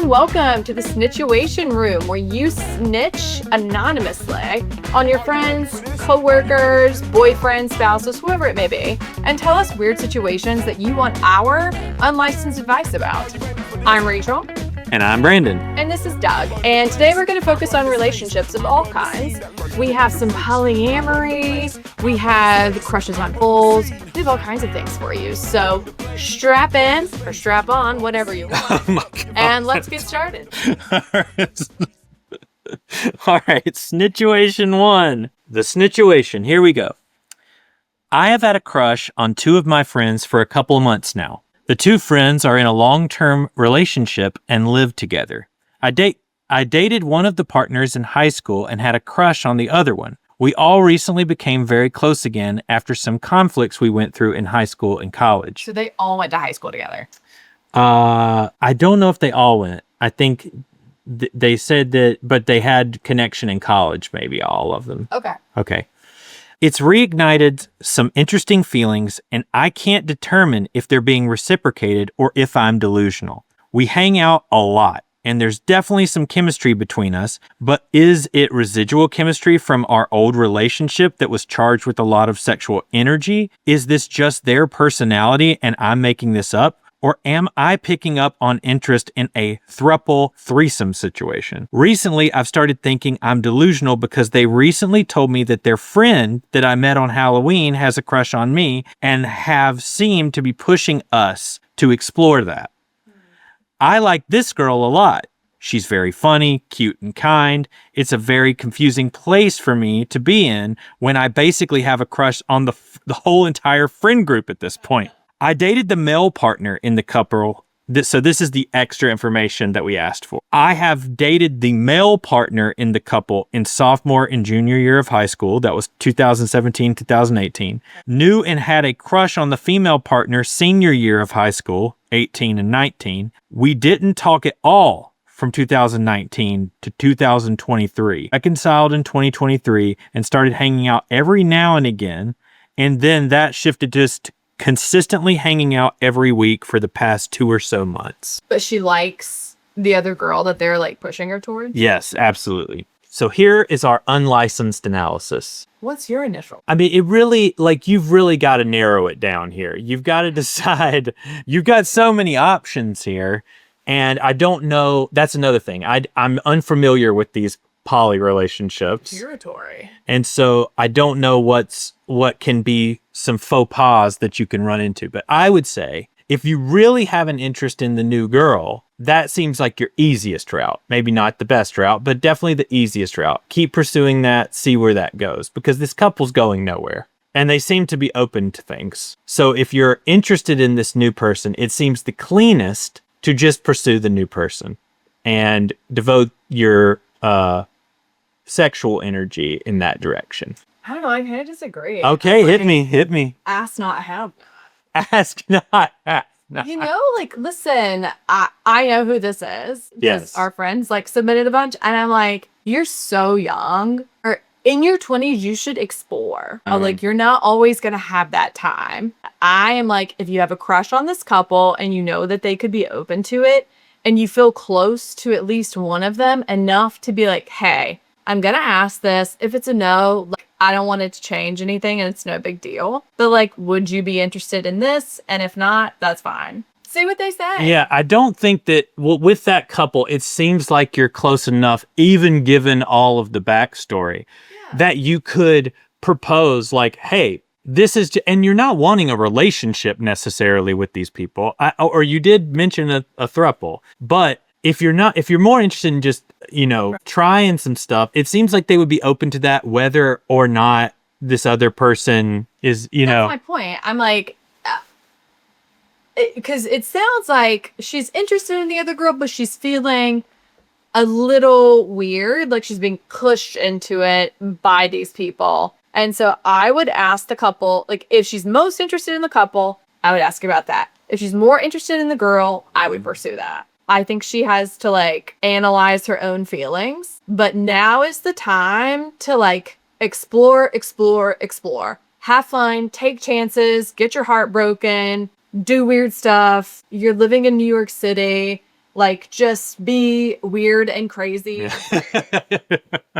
and welcome to the Snitchuation room, where you snitch anonymously on your friends, co-workers, boyfriends, spouses, whoever it may be, and tell us weird situations that you want our unlicensed advice about. I'm Rachel. And I'm Brandon. And this is Doug. And today we're going to focus on relationships of all kinds. We have some polyamory, we have crushes on bulls, we have all kinds of things for you. So strap in or strap on, whatever you want. Oh my God. And let's get started. All right, Snitchuation 1. The Snitchuation. Here we go. I have had a crush on two of my friends for a couple of months now. The two friends are in a long-term relationship and live together. I dated one of the partners in high school and had a crush on the other one. We all recently became very close again after some conflicts we went through in high school and college. So they all went to high school together. I don't know if they all went. I think they said that, but they had connection in college, maybe all of them. Okay. It's reignited some interesting feelings, and I can't determine if they're being reciprocated or if I'm delusional. We hang out a lot, and there's definitely some chemistry between us, but is it residual chemistry from our old relationship that was charged with a lot of sexual energy? Is this just their personality and I'm making this up? Or am I picking up on interest in a thruple threesome situation? Recently, I've started thinking I'm delusional because they recently told me that their friend that I met on Halloween has a crush on me and have seemed to be pushing us to explore that. I like this girl a lot. She's very funny, cute, and kind. It's a very confusing place for me to be in when I basically have a crush on the whole entire friend group at this point. I dated the male partner in the couple. So this is the extra information that we asked for. I have dated the male partner in the couple in sophomore and junior year of high school. That was 2017, 2018. Knew and had a crush on the female partner senior year of high school, 18 and 19. We didn't talk at all from 2019 to 2023. Reconciled in 2023 and started hanging out every now and again. And then that shifted just consistently hanging out every week for the past 2 or so months. But she likes the other girl that they're like pushing her towards? Yes, absolutely. So here is our unlicensed analysis. What's your initial? I mean, it really, you've really got to narrow it down here. You've got to decide. You've got so many options here. And I don't know. That's another thing. I'm unfamiliar with these poly relationships. Territory. And so I don't know what can be some faux pas that you can run into. But I would say if you really have an interest in the new girl, that seems like your easiest route. Maybe not the best route, but definitely the easiest route. Keep pursuing that, see where that goes, because this couple's going nowhere. And they seem to be open to things. So if you're interested in this new person, it seems the cleanest to just pursue the new person and devote your sexual energy in that direction. I don't know. I kind of disagree. Okay, hit me. Ask not have. Ask not. You know, listen, I know who this is. Yes. Our friends submitted a bunch, and I'm like, you're so young. Or in your 20s, you should explore. You're not always going to have that time. I am like, if you have a crush on this couple and you know that they could be open to it, and you feel close to at least one of them enough to be like, hey, I'm going to ask this. If it's a no, I don't want it to change anything and it's no big deal. But would you be interested in this? And if not, that's fine. See what they say. Yeah, I don't think that, with that couple, it seems like you're close enough, even given all of the backstory, that you could propose hey, this is, and you're not wanting a relationship necessarily with these people. Or you did mention a throuple, but if you're more interested in just, trying some stuff, it seems like they would be open to that, whether or not this other person is, That's my point. I'm like, because it sounds like she's interested in the other girl, but she's feeling a little weird, like she's being pushed into it by these people. And so I would ask the couple, if she's most interested in the couple, I would ask about that. If she's more interested in the girl, I would pursue that. I think she has to analyze her own feelings, but now is the time to explore. Have fun, take chances, get your heart broken, do weird stuff. You're living in New York City. Like, just be weird and crazy.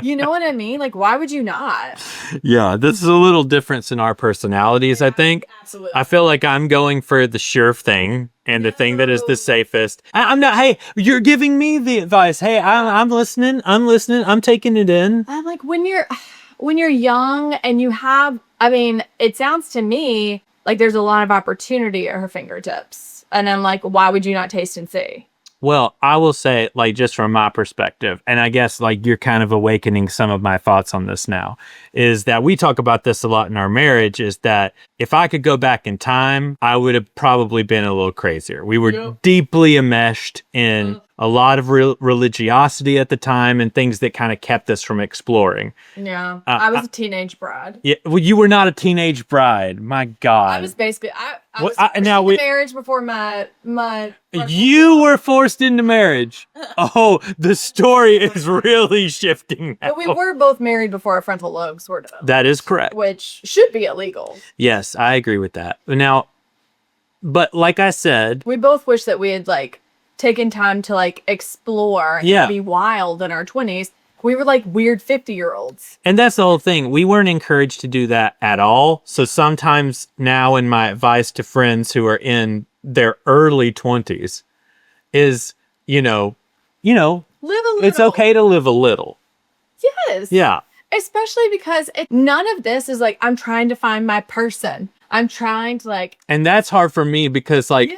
You know what I mean? Like, why would you not? Yeah, this is a little difference in our personalities, I think. Absolutely. I feel like I'm going for the sure thing and the thing that is the safest. I'm not, hey, you're giving me the advice. Hey, I'm listening. I'm taking it in. I'm like, when you're young and you have, I mean, it sounds to me like there's a lot of opportunity at her fingertips. And I'm like, why would you not taste and see? Well, I will say, like, just from my perspective, and I guess, like, you're kind of awakening some of my thoughts on this now, is that we talk about this a lot in our marriage, is that if I could go back in time, I would have probably been a little crazier. We were deeply enmeshed in a lot of religiosity at the time and things that kind of kept us from exploring. Yeah. I was a teenage bride. Yeah. Well, you were not a teenage bride. My God. I was basically, I was forced into marriage before my You were forced into marriage. Oh, the story is really shifting now. But we were both married before our frontal lobes were developed. That is correct. Which should be illegal. Yes, I agree with that. Now, but like I said, we both wish that we had like taken time to like explore and be wild in our 20s. We were like weird 50-year-olds. And that's the whole thing. We weren't encouraged to do that at all. So sometimes now in my advice to friends who are in their early 20s is, live a little. It's okay to live a little. Yes. Yeah. Especially because none of this is like, I'm trying to find my person. I'm trying to like... And that's hard for me because like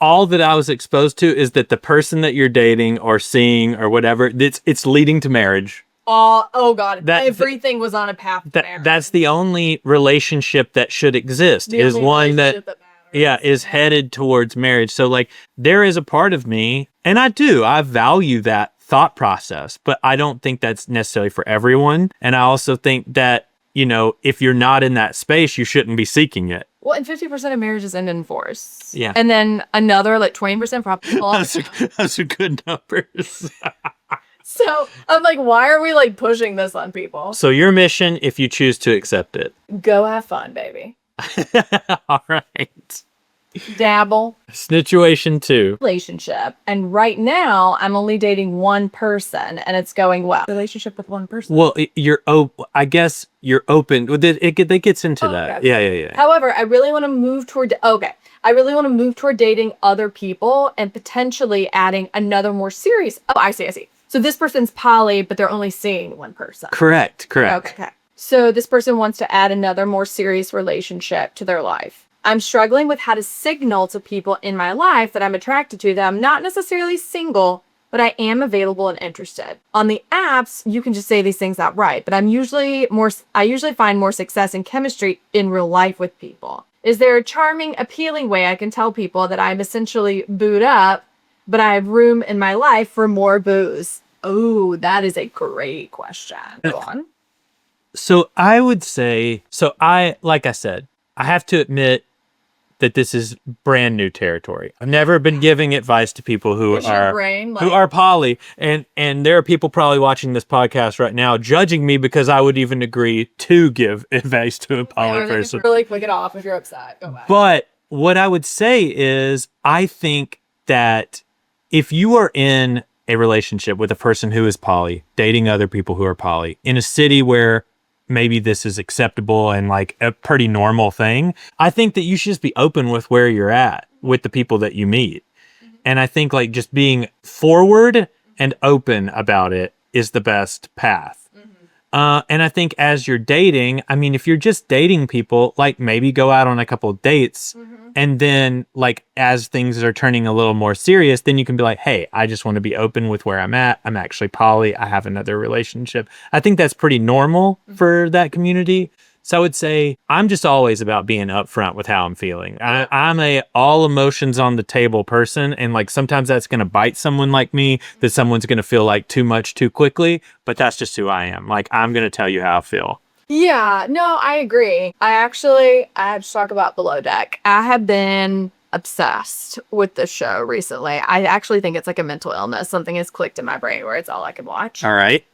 all that I was exposed to is that the person that you're dating or seeing or whatever, it's leading to marriage. Oh God. Everything was on a path to marriage. That's the only relationship that should exist is one that is headed towards marriage. So like there is a part of me, and I value that thought process, but I don't think that's necessarily for everyone. And I also think that, if you're not in that space, you shouldn't be seeking it. Well, and 50% of marriages end in divorce. Yeah. And then another like 20% probably. Those are good numbers. So I'm like, why are we like pushing this on people? So your mission, if you choose to accept it. Go have fun, baby. All right. Dabble. Snitchuation 2. Relationship. And right now, I'm only dating one person and it's going well. Relationship with one person. Well, I guess you're open. It gets into that. Okay. Yeah. However, I really want to move toward... I really want to move toward dating other people and potentially adding another more serious... Oh, I see. So this person's poly, but they're only seeing one person. Correct. Okay. So this person wants to add another more serious relationship to their life. I'm struggling with how to signal to people in my life that I'm attracted to them. I'm not necessarily single, but I am available and interested. On the apps, you can just say these things outright, but I usually find more success in chemistry in real life with people. Is there a charming, appealing way I can tell people that I'm essentially booed up, but I have room in my life for more booze? Oh, that is a great question. Go on. So I would say, like I said, I have to admit that this is brand new territory. I've never been giving advice to people who are poly, and there are people probably watching this podcast right now judging me because I would even agree to give advice to a poly person. Really click it off if you're upset. Go back. But what I would say is, I think that if you are in a relationship with a person who is poly, dating other people who are poly, in a city where maybe this is acceptable and like a pretty normal thing, I think that you should just be open with where you're at with the people that you meet. And I think like just being forward and open about it is the best path. And I think as you're dating, I mean, if you're just dating people, like maybe go out on a couple of dates and then like as things are turning a little more serious, then you can be like, hey, I just want to be open with where I'm at. I'm actually poly. I have another relationship. I think that's pretty normal for that community. So I would say I'm just always about being upfront with how I'm feeling. I'm a all emotions on the table person. And like sometimes that's going to bite someone like me, that someone's going to feel like too much too quickly. But that's just who I am. Like I'm going to tell you how I feel. Yeah, no, I agree. I have to talk about Below Deck. I have been obsessed with this show recently. I actually think it's like a mental illness. Something has clicked in my brain where it's all I can watch. All right.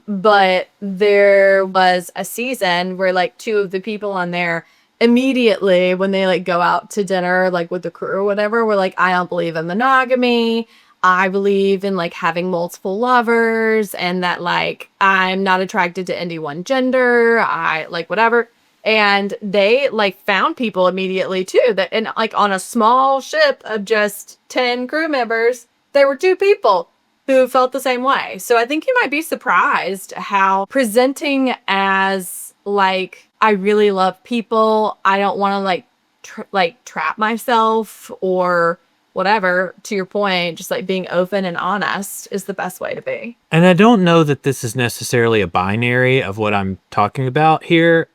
But there was a season where like two of the people on there immediately when they like go out to dinner, like with the crew or whatever, were like, I don't believe in monogamy. I believe in like having multiple lovers and that like I'm not attracted to any one gender. I like whatever. And they like found people immediately too that, and like on a small ship of just 10 crew members, there were 2 people who felt the same way. So I think you might be surprised how presenting as like, I really love people. I don't want to like trap myself or whatever, to your point, just like being open and honest is the best way to be. And I don't know that this is necessarily a binary of what I'm talking about here,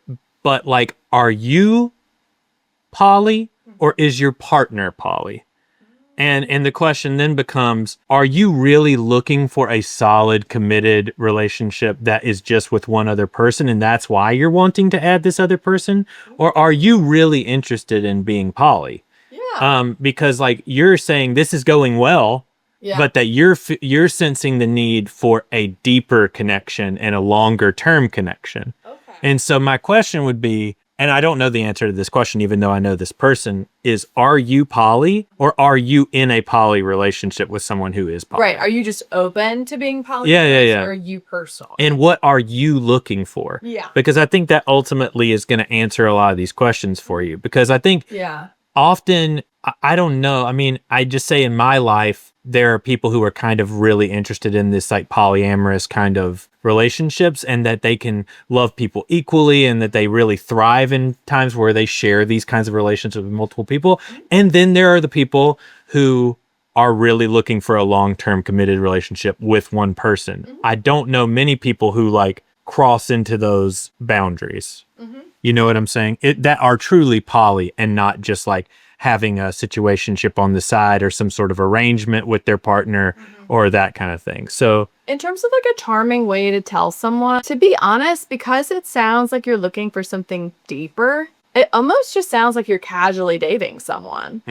but like, are you poly or is your partner poly? And the question then becomes, are you really looking for a solid, committed relationship that is just with one other person and that's why you're wanting to add this other person? Or are you really interested in being poly? Yeah. Because like you're saying this is going well, but that you're sensing the need for a deeper connection and a longer term connection. Okay. And so my question would be, and I don't know the answer to this question, even though I know this person, is are you poly or are you in a poly relationship with someone who is poly? Right. Are you just open to being poly? Yeah. Or are you personal? And what are you looking for? Yeah. Because I think that ultimately is going to answer a lot of these questions for you. Because I think often, I don't know. I mean, I just say in my life, there are people who are kind of really interested in this like polyamorous kind of relationships and that they can love people equally and that they really thrive in times where they share these kinds of relationships with multiple people. And then there are the people who are really looking for a long-term committed relationship with one person. I don't know many people who like cross into those boundaries. You know what I'm saying? That are truly poly and not just like having a situationship on the side or some sort of arrangement with their partner or that kind of thing. So in terms of like a charming way to tell someone, to be honest, because it sounds like you're looking for something deeper, it almost just sounds like you're casually dating someone.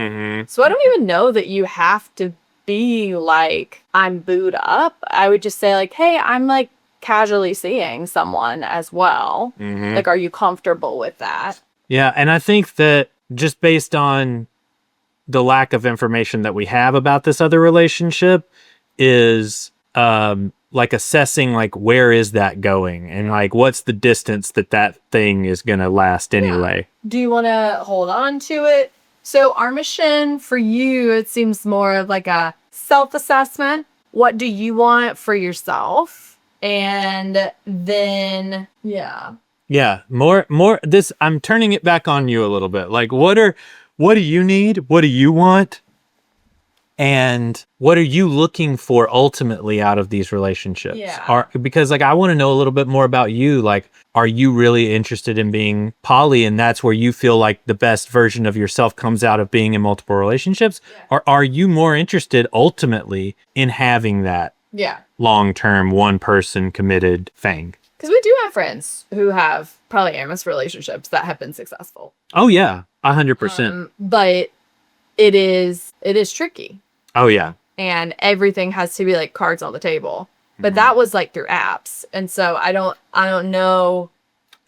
So I don't even know that you have to be like, I'm booed up. I would just say like, hey, I'm like casually seeing someone as well. Like, are you comfortable with that? Yeah. And I think that just based on the lack of information that we have about this other relationship is like assessing like where is that going and like what's the distance that thing is going to last anyway. Do you want to hold on to it? So our mission for you, it seems more of like a self-assessment. What do you want for yourself? And then more this, I'm turning it back on you a little bit. Like what do you need? What do you want? And what are you looking for ultimately out of these relationships? Because like I want to know a little bit more about you. Like, are you really interested in being poly and that's where you feel like the best version of yourself comes out of being in multiple relationships? Or are you more interested ultimately in having that long-term one-person committed thing? Because we do have friends who have polyamorous relationships that have been successful. Oh yeah, 100%. But it is tricky. Oh yeah. And everything has to be like cards on the table. But that was like through apps. And so I don't know.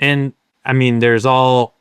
And I mean, there's all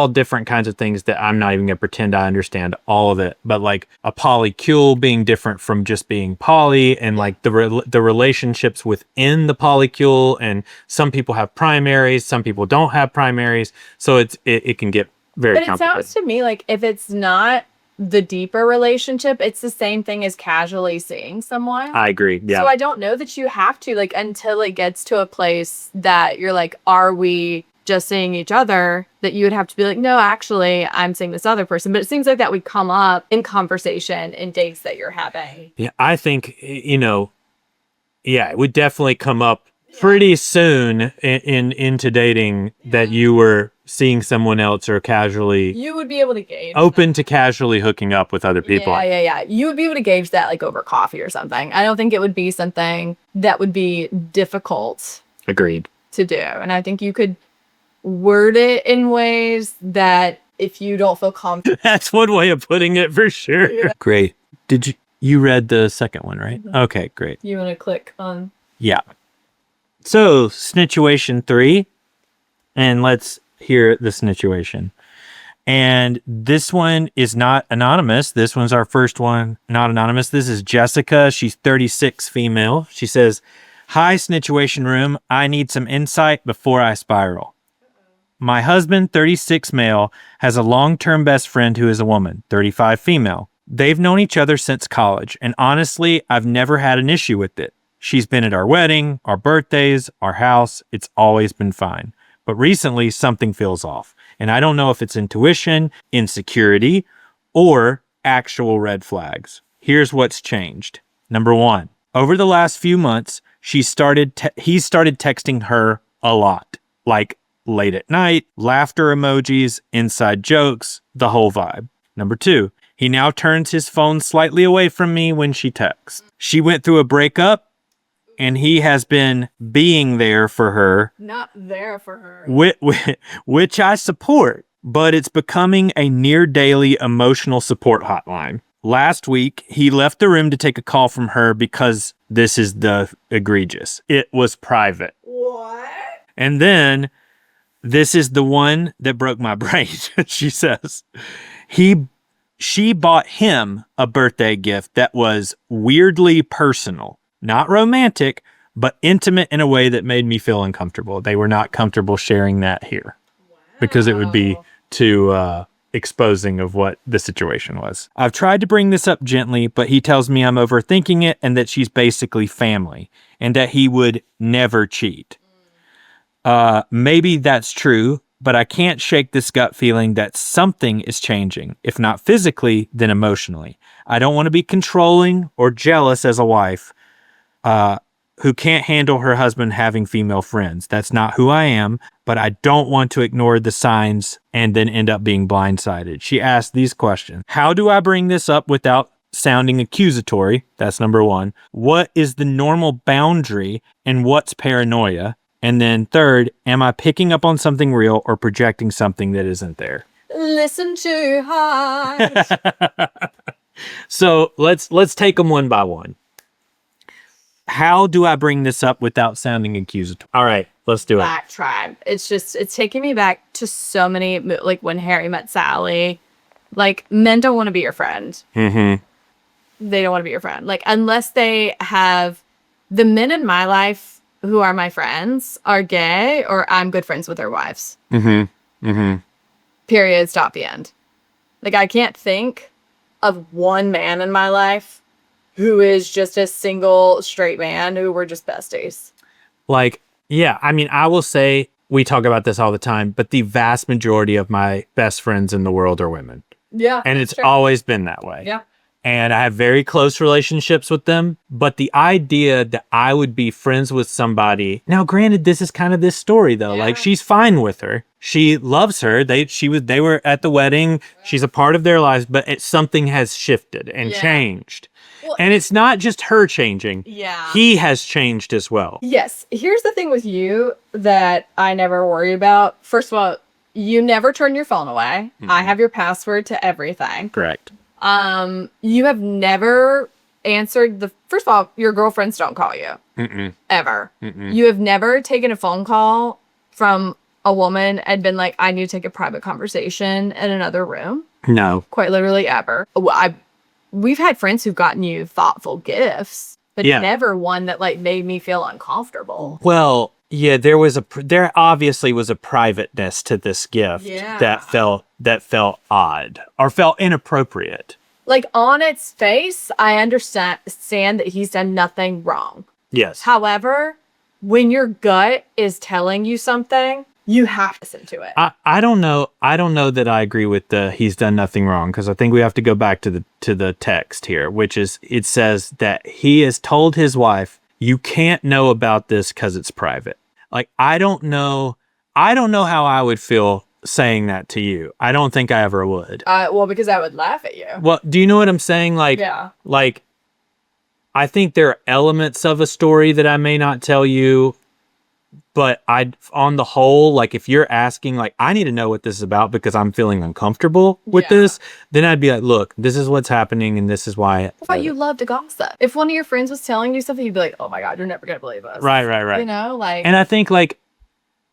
different kinds of things that I'm not even gonna pretend I understand all of it. But like a polycule being different from just being poly, and like the relationships within the polycule, and some people have primaries, some people don't have primaries, so it can get very complicated. But it sounds to me like if it's not the deeper relationship, it's the same thing as casually seeing someone. I agree. Yeah. So I don't know that you have to, like, until it gets to a place that you're like, are we just seeing each other, that you would have to be like, no, actually, I'm seeing this other person. But it seems like that would come up in conversation in dates that you're having. Yeah, I think, it would definitely come up pretty soon into dating that you were seeing someone else or casually. You would be able to gauge. Open to casually hooking up with other people. Yeah. You would be able to gauge that like over coffee or something. I don't think it would be something that would be difficult. Agreed. To do. And I think you could word it in ways that if you don't feel confident. That's one way of putting it for sure. Yeah. Great. Did you read the second one, right? Mm-hmm. Okay, great. You want to click on? Yeah. So, Snitchuation 3, and let's hear the Snitchuation. And this one is not anonymous. This one's our first one, not anonymous. This is Jessica. She's 36, female. She says, "Hi, Snitchuation Room. I need some insight before I spiral. My husband, 36, male, has a long-term best friend who is a woman, 35, female. They've known each other since college, and honestly, I've never had an issue with it. She's been at our wedding, our birthdays, our house. It's always been fine. But recently, something feels off. And I don't know if it's intuition, insecurity, or actual red flags. Here's what's changed. Number 1, over the last few months, he started texting her a lot. Like late at night, laughter emojis, inside jokes, the whole vibe. Number 2, he now turns his phone slightly away from me when she texts. She went through a breakup, and he has been being there for her. Not there for her. Which I support, but it's becoming a near daily emotional support hotline. Last week, he left the room to take a call from her because this is the egregious. It was private. What? And then, this is the one that broke my brain. She says, she bought him a birthday gift that was weirdly personal. Not romantic, but intimate in a way that made me feel uncomfortable. They were not comfortable sharing that here because it would be too exposing of what the situation was. I've tried to bring this up gently, but he tells me I'm overthinking it and that she's basically family and that he would never cheat. Maybe that's true, but I can't shake this gut feeling that something is changing. If not physically, then emotionally. I don't want to be controlling or jealous as a wife who can't handle her husband having female friends. That's not who I am, but I don't want to ignore the signs and then end up being blindsided. She asked these questions. How do I bring this up without sounding accusatory? That's number 1. What is the normal boundary and what's paranoia? And then 3rd, am I picking up on something real or projecting something that isn't there? Listen to heart. So let's take them one by one. How do I bring this up without sounding accusatory? All right, let's do it. Black tribe. It's taking me back to so many, like when Harry met Sally. Like, men don't want to be your friend. Mm-hmm. They don't want to be your friend. Like, unless they have the men in my life who are my friends are gay, or I'm good friends with their wives. Mm-hmm. Mm-hmm. Period. Stop. The end. Like, I can't think of one man in my life who is just a single straight man who we're just besties. Like, yeah, I mean, I will say, we talk about this all the time, but the vast majority of my best friends in the world are women. Yeah. And it's always been that way. Yeah. And I have very close relationships with them. But the idea that I would be friends with somebody... Now, granted, this is kind of this story, though. Yeah. Like, she's fine with her. She loves her. They were at the wedding. She's a part of their lives. But something has shifted and changed. Well, and it's not just her changing. Yeah. He has changed as well. Yes. Here's the thing with you that I never worry about. First of all, you never turn your phone away. Mm-hmm. I have your password to everything. Correct. You have never answered first of all, your girlfriends don't call you. Mm-mm. Ever. Mm-mm. You have never taken a phone call from a woman and been like, I need to take a private conversation in another room. No. Quite literally ever. We've had friends who've gotten you thoughtful gifts, but never one that like made me feel uncomfortable. Well, yeah, there obviously was a privateness to this gift that felt odd or felt inappropriate. Like, on its face, I understand that he's done nothing wrong. Yes. However, when your gut is telling you something, you have to listen to it. I don't know that I agree with he's done nothing wrong, because I think we have to go back to the text here, which is, it says that he has told his wife, you can't know about this because it's private. Like, I don't know how I would feel saying that to you. I don't think I ever would. Well, because I would laugh at you. Well, do you know what I'm saying? Like, like, I think there are elements of a story that I may not tell you, but on the whole, like, if you're asking, like, I need to know what this is about because I'm feeling uncomfortable with this, then I'd be like, look, this is what's happening and this is why. But you love to gossip. If one of your friends was telling you something, you'd be like, oh my God, you're never going to believe us. Right. You know, like. And I think, like,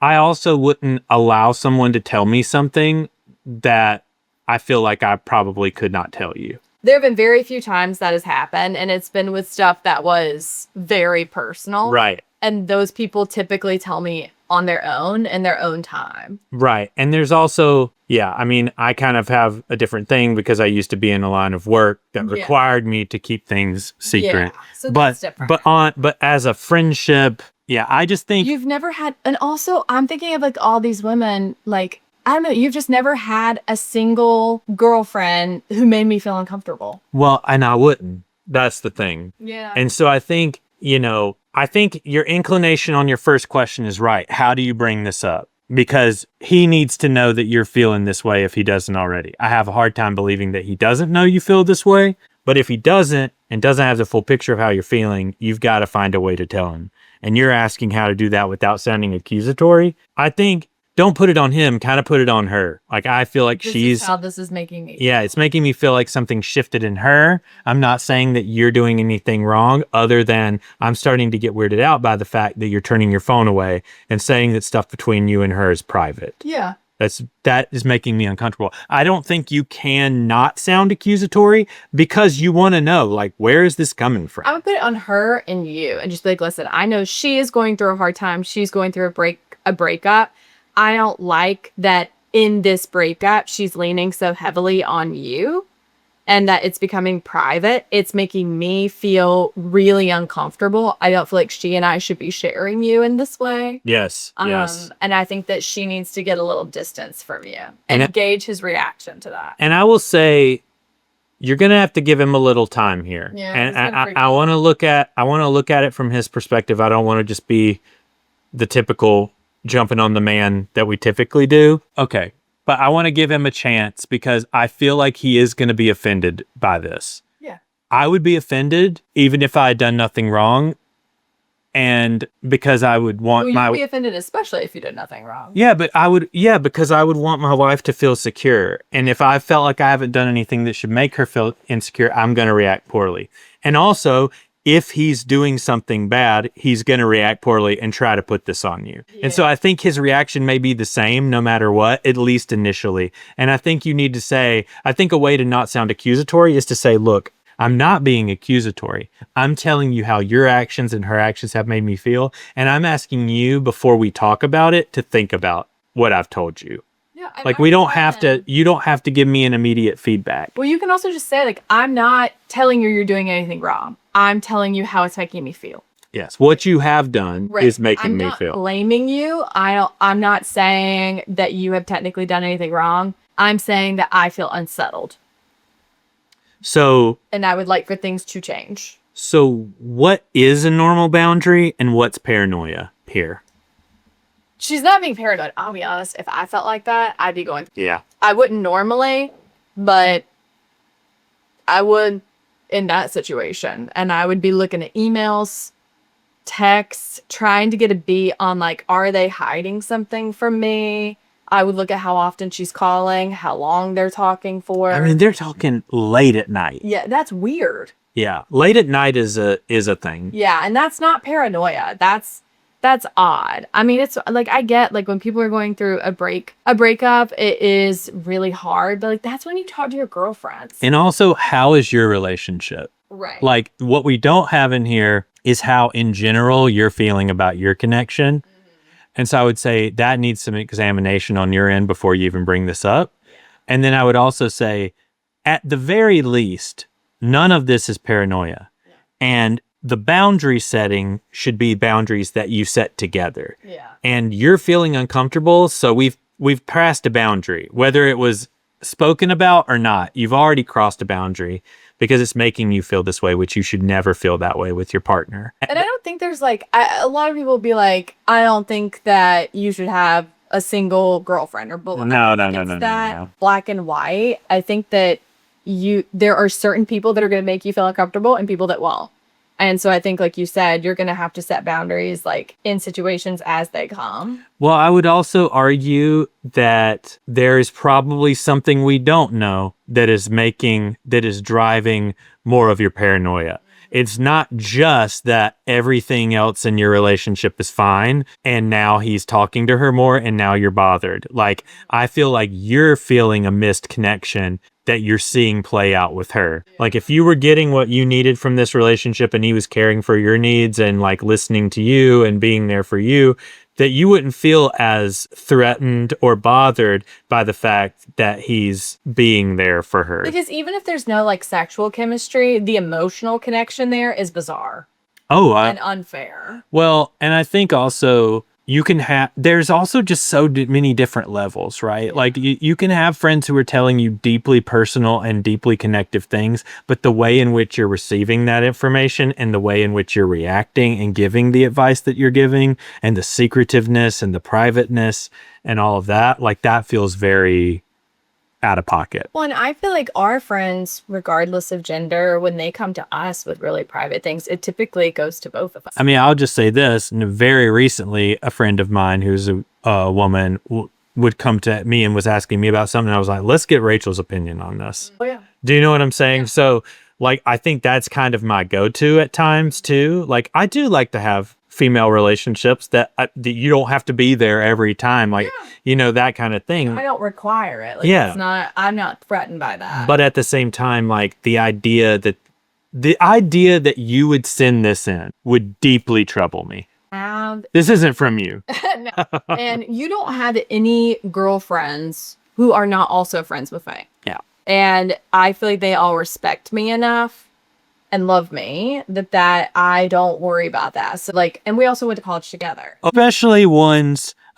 I also wouldn't allow someone to tell me something that I feel like I probably could not tell you. There have been very few times that has happened, and it's been with stuff that was very personal. Right. And those people typically tell me on their own in their own time. Right. And there's also, I mean, I kind of have a different thing because I used to be in a line of work that required me to keep things secret. Yeah, so that's different. But as a friendship, I just think you've never had, and also I'm thinking of like all these women, like, I don't know, you've just never had a single girlfriend who made me feel uncomfortable. Well, and I wouldn't. That's the thing. Yeah. And so I think, I think your inclination on your first question is right. How do you bring this up? Because he needs to know that you're feeling this way if he doesn't already. I have a hard time believing that he doesn't know you feel this way. But if he doesn't and doesn't have the full picture of how you're feeling, you've got to find a way to tell him. And you're asking how to do that without sounding accusatory. I think don't put it on him, kind of put it on her. Like, I feel like this is how this is making me feel. Yeah, it's making me feel like something shifted in her. I'm not saying that you're doing anything wrong, other than I'm starting to get weirded out by the fact that you're turning your phone away and saying that stuff between you and her is private. Yeah. That is making me uncomfortable. I don't think you can not sound accusatory because you want to know, like, where is this coming from? I would put it on her and you and just be like, listen, I know she is going through a hard time. She's going through a breakup. I don't like that in this breakup, she's leaning so heavily on you and that it's becoming private. It's making me feel really uncomfortable. I don't feel like she and I should be sharing you in this way. Yes. Yes. And I think that she needs to get a little distance from you and gauge his reaction to that. And I will say, you're going to have to give him a little time here. Yeah, and I want to look at it from his perspective. I don't want to just be the typical jumping on the man that we typically do. Okay. But I want to give him a chance because I feel like he is going to be offended by this. Yeah. I would be offended even if I had done nothing wrong. And because I would want you'd be offended, especially if you did nothing wrong. Yeah, but because I would want my wife to feel secure. And if I felt like I haven't done anything that should make her feel insecure, I'm going to react poorly. And also, if he's doing something bad, he's going to react poorly and try to put this on you. Yeah. And so I think his reaction may be the same no matter what, at least initially. And I think you need to say, I think a way to not sound accusatory is to say, look, I'm not being accusatory. I'm telling you how your actions and her actions have made me feel. And I'm asking you, before we talk about it, to think about what I've told you. Yeah, like, you don't have to give me an immediate feedback. Well, you can also just say, like, I'm not telling you you're doing anything wrong. I'm telling you how it's making me feel. Yes, what you have done is making me feel. I'm not blaming you. I'm not saying that you have technically done anything wrong. I'm saying that I feel unsettled. And I would like for things to change. So what is a normal boundary and what's paranoia here? She's not being paranoid. I'll be honest. If I felt like that, I'd be going. Yeah. I wouldn't normally, but I would in that situation. And I would be looking at emails, texts, trying to get a beat on, like, are they hiding something from me? I would look at how often she's calling, how long they're talking for. I mean, they're talking late at night. Yeah, that's weird. Yeah, late at night is a thing. Yeah, and that's not paranoia. That's odd. I mean, it's like, I get, like, when people are going through a breakup, it is really hard. But, like, that's when you talk to your girlfriends. And also, how is your relationship? Right. Like, what we don't have in here is how, in general, you're feeling about your connection. And so I would say that needs some examination on your end before you even bring this up. And then I would also say, at the very least, none of this is paranoia. Yeah. And the boundary setting should be boundaries that you set together. Yeah. And you're feeling uncomfortable, so we've passed a boundary. Whether it was spoken about or not, you've already crossed a boundary because it's making you feel this way, which you should never feel that way with your partner. And I don't think there's, like, a lot of people will be like, I don't think that you should have a single girlfriend or bullet. No. Black and white. I think that there are certain people that are going to make you feel uncomfortable and people that won't. And so I think, like you said, you're going to have to set boundaries, like, in situations as they come. Well, I would also argue that there is probably something we don't know that is driving more of your paranoia. It's not just that everything else in your relationship is fine and now he's talking to her more and now you're bothered. Like, I feel like you're feeling a missed connection that you're seeing play out with her. Like, if you were getting what you needed from this relationship and he was caring for your needs and like listening to you and being there for you, that you wouldn't feel as threatened or bothered by the fact that he's being there for her. Because even if there's no like sexual chemistry, the emotional connection there is bizarre. And unfair. Well, and I think also you can have, there's also just so many different levels, right? Yeah. Like you can have friends who are telling you deeply personal and deeply connective things, but the way in which you're receiving that information and the way in which you're reacting and giving the advice that you're giving and the secretiveness and the privateness and all of that, like that feels very out of pocket. Well, and I feel like our friends, regardless of gender, when they come to us with really private things, it typically goes to both of us. I mean, I'll just say this. Very recently, a friend of mine who's a woman would come to me and was asking me about something. I was like, let's get Rachel's opinion on this. Oh, yeah. Do you know what I'm saying? Yeah. So, like, I think that's kind of my go-to at times, too. Like, I do like to have female relationships that you don't have to be there every time, like you know, that kind of thing. I don't require it. Like, it's not, I'm not threatened by that. But at the same time, like the idea that you would send this in would deeply trouble me. This isn't from you. No. And you don't have any girlfriends who are not also friends with me. Yeah. And I feel like they all respect me enough and love me that I don't worry about that. So like, and we also went to college together.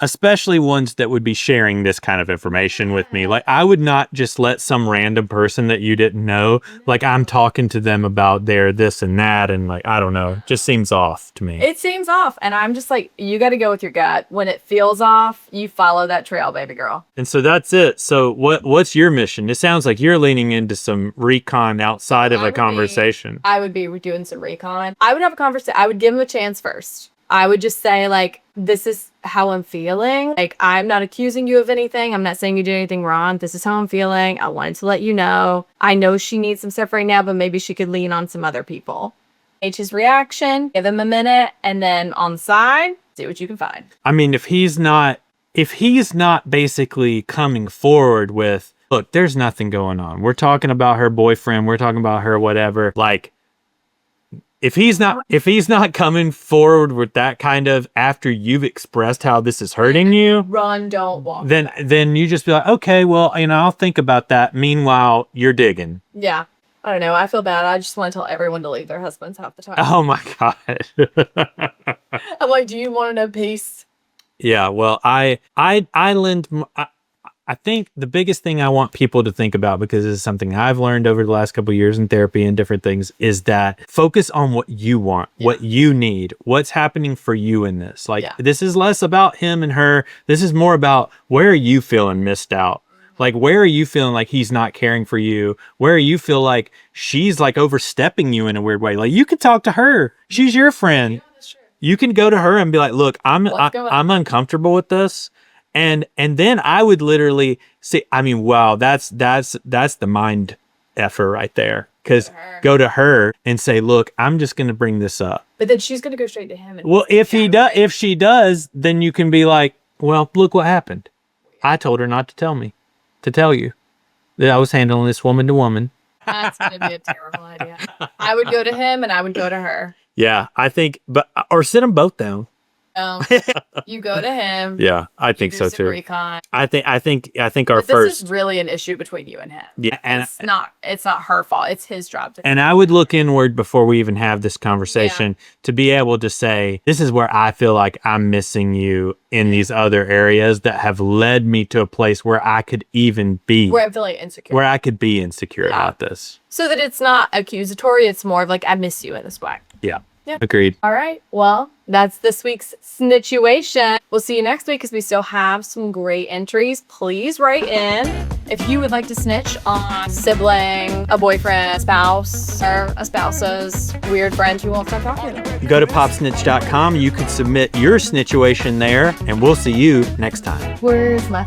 Especially ones that would be sharing this kind of information with me. Like, I would not just let some random person that you didn't know, like I'm talking to them about their this and that. And like, I don't know, it just seems off to me. It seems off. And I'm just like, you got to go with your gut. When it feels off, you follow that trail, baby girl. And so that's it. So what's your mission? It sounds like you're leaning into some recon outside of a conversation. I would be doing some recon. I would have a conversation. I would give him a chance first. I would just say, like, this is how I'm feeling. Like, I'm not accusing you of anything. I'm not saying you did anything wrong. This is how I'm feeling. I wanted to let you know. I know she needs some stuff right now, but maybe she could lean on some other people. Gauge his reaction, give him a minute, and then on the side, see what you can find. I mean, if he's not basically coming forward with, look, there's nothing going on. We're talking about her boyfriend. We're talking about her whatever. Like, if he's not coming forward with that kind of, after you've expressed how this is hurting you, run, don't walk. Then you just be like, okay, well, you know, I'll think about that. Meanwhile, you're digging. Yeah. I don't know. I feel bad. I just want to tell everyone to leave their husbands half the time. Oh my God. I'm like, do you want to know peace? Yeah. Well, I think the biggest thing I want people to think about, because this is something I've learned over the last couple of years in therapy and different things, is that focus on what you want, what you need, what's happening for you in this. Like, this is less about him and her. This is more about, where are you feeling missed out? Like, where are you feeling like he's not caring for you? Where you feel like she's like overstepping you in a weird way? Like, you could talk to her. She's your friend. Yeah, that's true. You can go to her and be like, look, I'm uncomfortable with this. And then I would literally say, I mean, wow, that's the mind effer right there. Because go to her and say, look, I'm just going to bring this up. But then she's going to go straight to him. Well, if she does, then you can be like, well, look what happened. I told her not to tell you that I was handling this woman to woman. That's going to be a terrible idea. I would go to him and I would go to her. Yeah, I think, or sit them both down. You go to him. Yeah, I think so too. Recon. I think our this is really an issue between you and him. Yeah, and it's not her fault. It's his job to. And I would look inward before we even have this conversation to be able to say, this is where I feel like I'm missing you in these other areas that have led me to a place where I could even be, where I'm feeling insecure, where I could be insecure about this. So that it's not accusatory. It's more of like, I miss you in this way. Yeah. Yeah. Agreed. All right. Well, that's this week's Snitchuation. We'll see you next week because we still have some great entries. Please write in if you would like to snitch on a sibling, a boyfriend, a spouse, or a spouse's weird friend who won't stop talking to them. Go to popsnitch.com. You can submit your Snitchuation there, and we'll see you next time. Where's my